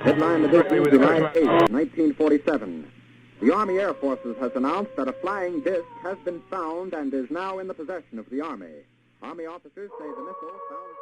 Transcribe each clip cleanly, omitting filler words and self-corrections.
Headline edition, July 8, 1947. The Army Air Forces has announced that a flying disc has been found and is now in the possession of the Army. Army officers say the missile found...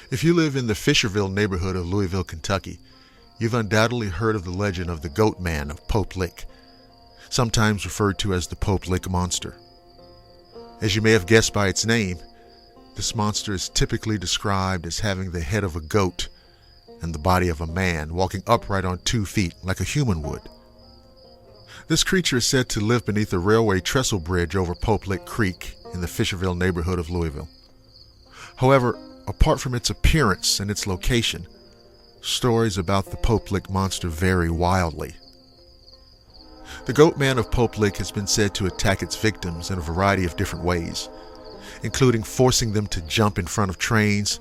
If you live in the Fisherville neighborhood of Louisville, Kentucky, you've undoubtedly heard of the legend of the Goat Man of Pope Lick, sometimes referred to as the Pope Lick Monster. As you may have guessed by its name, this monster is typically described as having the head of a goat and the body of a man, walking upright on 2 feet like a human would. This creature is said to live beneath a railway trestle bridge over Pope Lick Creek in the Fisherville neighborhood of Louisville. However, apart from its appearance and its location, stories about the Pope Lick monster vary wildly. The Goat Man of Pope Lick has been said to attack its victims in a variety of different ways, including forcing them to jump in front of trains,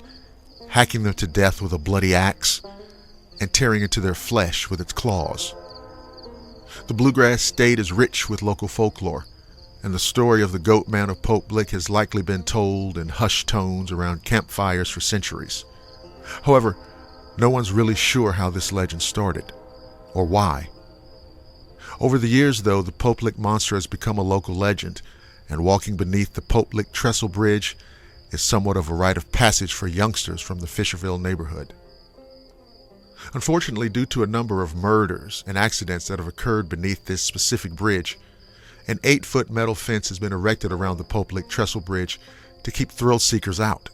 hacking them to death with a bloody axe, and tearing into their flesh with its claws. The Bluegrass State is rich with local folklore, and the story of the Goat Man of Pope Lick has likely been told in hushed tones around campfires for centuries. However, no one's really sure how this legend started, or why. Over the years, though, the Pope Lick monster has become a local legend, and walking beneath the Pope Lick Trestle Bridge is somewhat of a rite of passage for youngsters from the Fisherville neighborhood. Unfortunately, due to a number of murders and accidents that have occurred beneath this specific bridge, an 8-foot metal fence has been erected around the Pope Lick Trestle Bridge to keep thrill seekers out.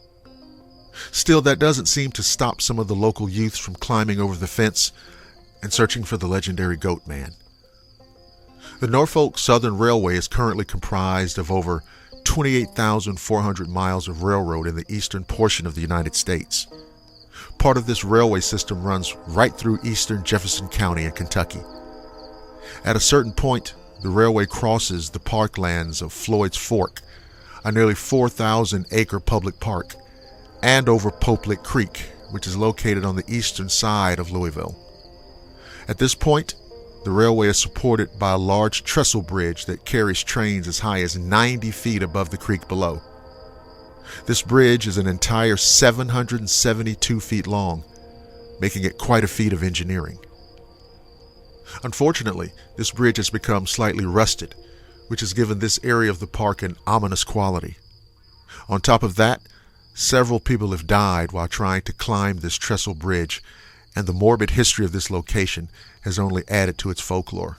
Still, that doesn't seem to stop some of the local youths from climbing over the fence and searching for the legendary Goat Man. The Norfolk Southern Railway is currently comprised of over 28,400 miles of railroad in the eastern portion of the United States. Part of this railway system runs right through eastern Jefferson County in Kentucky. At a certain point, the railway crosses the parklands of Floyd's Fork, a nearly 4,000-acre public park, and over Pope Lick Creek, which is located on the eastern side of Louisville. At this point, the railway is supported by a large trestle bridge that carries trains as high as 90 feet above the creek below. This bridge is an entire 772 feet long, making it quite a feat of engineering. Unfortunately, this bridge has become slightly rusted, which has given this area of the park an ominous quality. On top of that, several people have died while trying to climb this trestle bridge, and the morbid history of this location has only added to its folklore.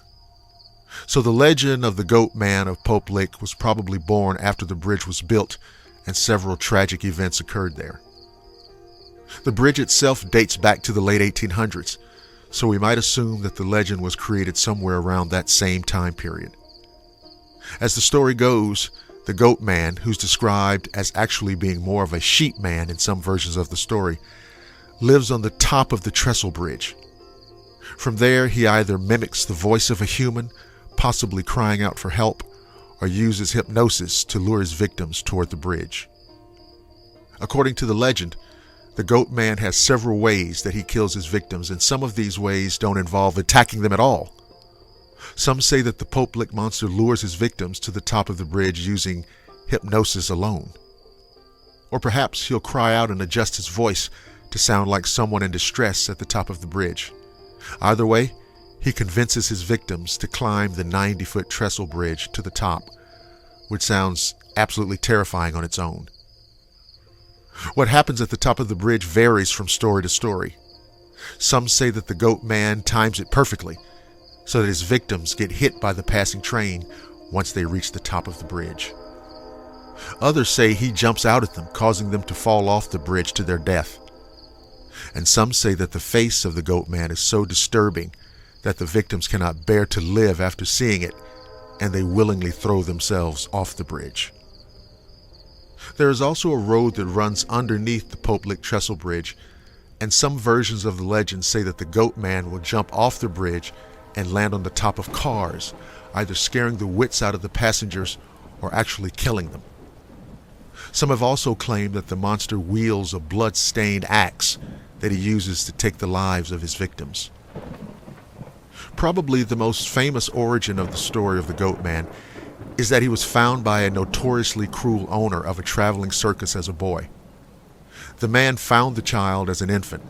So the legend of the Goat Man of Pope Lick was probably born after the bridge was built and several tragic events occurred there. The bridge itself dates back to the late 1800s, so we might assume that the legend was created somewhere around that same time period. As the story goes, the Goat Man, who's described as actually being more of a sheep man in some versions of the story, lives on the top of the trestle bridge. From there, he either mimics the voice of a human, possibly crying out for help, or uses hypnosis to lure his victims toward the bridge. According to the legend, the Goat Man has several ways that he kills his victims, and some of these ways don't involve attacking them at all. Some say that the Pope Lick monster lures his victims to the top of the bridge using hypnosis alone. Or perhaps he'll cry out and adjust his voice to sound like someone in distress at the top of the bridge. Either way, he convinces his victims to climb the 90-foot trestle bridge to the top, which sounds absolutely terrifying on its own. What happens at the top of the bridge varies from story to story. Some say that the Goat Man times it perfectly, so that his victims get hit by the passing train once they reach the top of the bridge. Others say he jumps out at them, causing them to fall off the bridge to their death. And some say that the face of the Goat Man is so disturbing that the victims cannot bear to live after seeing it, and they willingly throw themselves off the bridge. There is also a road that runs underneath the Pope Lick Trestle Bridge, and some versions of the legend say that the Goat Man will jump off the bridge and land on the top of cars, either scaring the wits out of the passengers or actually killing them. Some have also claimed that the monster wields a blood-stained axe that he uses to take the lives of his victims. Probably the most famous origin of the story of the Goat Man is that he was found by a notoriously cruel owner of a traveling circus as a boy. The man found the child as an infant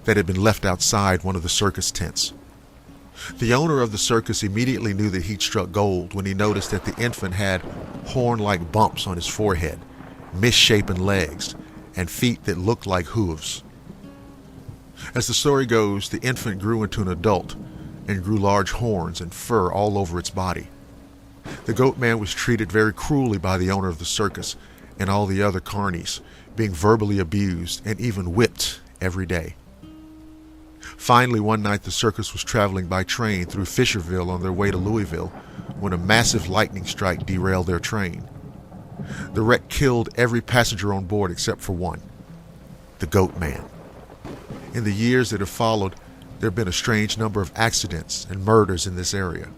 that had been left outside one of the circus tents. The owner of the circus immediately knew that he'd struck gold when he noticed that the infant had horn-like bumps on his forehead, misshapen legs, and feet that looked like hooves. As the story goes, the infant grew into an adult and grew large horns and fur all over its body. The Goat Man was treated very cruelly by the owner of the circus and all the other carnies, being verbally abused and even whipped every day. Finally, one night the circus was traveling by train through Fisherville on their way to Louisville when a massive lightning strike derailed their train. The wreck killed every passenger on board except for one, the Goat Man. In the years that have followed, there have been a strange number of accidents and murders in this area.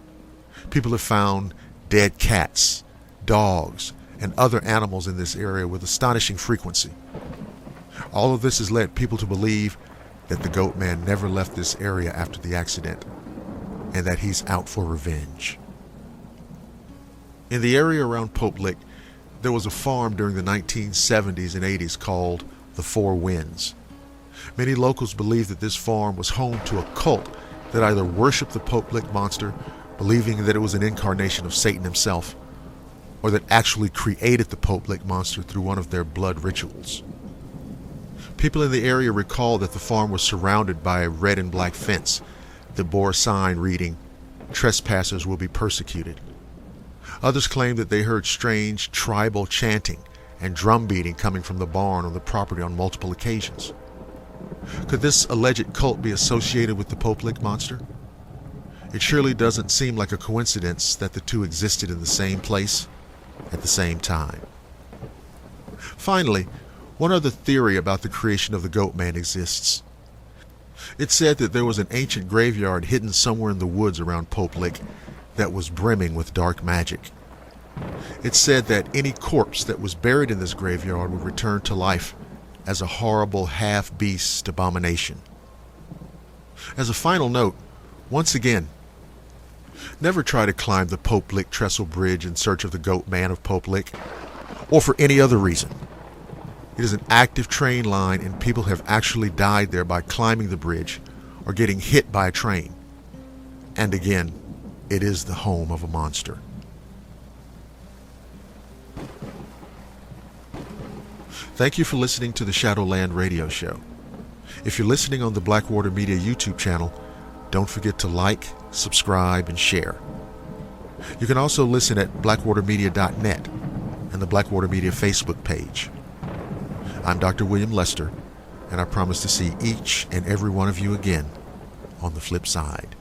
People have found dead cats, dogs, and other animals in this area with astonishing frequency. All of this has led people to believe that the Goat Man never left this area after the accident, and that he's out for revenge. In the area around Pope Lick, there was a farm during the 1970s and 80s called the Four Winds. Many locals believe that this farm was home to a cult that either worshipped the Pope Lick monster, believing that it was an incarnation of Satan himself, or that actually created the Pope Lick monster through one of their blood rituals. People in the area recall that the farm was surrounded by a red and black fence that bore a sign reading, "Trespassers will be persecuted." Others claim that they heard strange tribal chanting and drum beating coming from the barn on the property on multiple occasions. Could this alleged cult be associated with the Pope Lick monster? It surely doesn't seem like a coincidence that the two existed in the same place at the same time. Finally, one other theory about the creation of the Goat Man exists. It's said that there was an ancient graveyard hidden somewhere in the woods around Pope Lick that was brimming with dark magic. It's said that any corpse that was buried in this graveyard would return to life as a horrible half-beast abomination. As a final note, once again, never try to climb the Pope Lick Trestle Bridge in search of the Goat Man of Pope Lick, or for any other reason. It is an active train line, and people have actually died there by climbing the bridge or getting hit by a train. And again, it is the home of a monster. Thank you for listening to the Shadowland radio show. If you're listening on the Blackwater Media YouTube channel, don't forget to like, subscribe, and share. You can also listen at blackwatermedia.net and the Blackwater Media Facebook page. I'm Dr. William Lester, and I promise to see each and every one of you again on the flip side.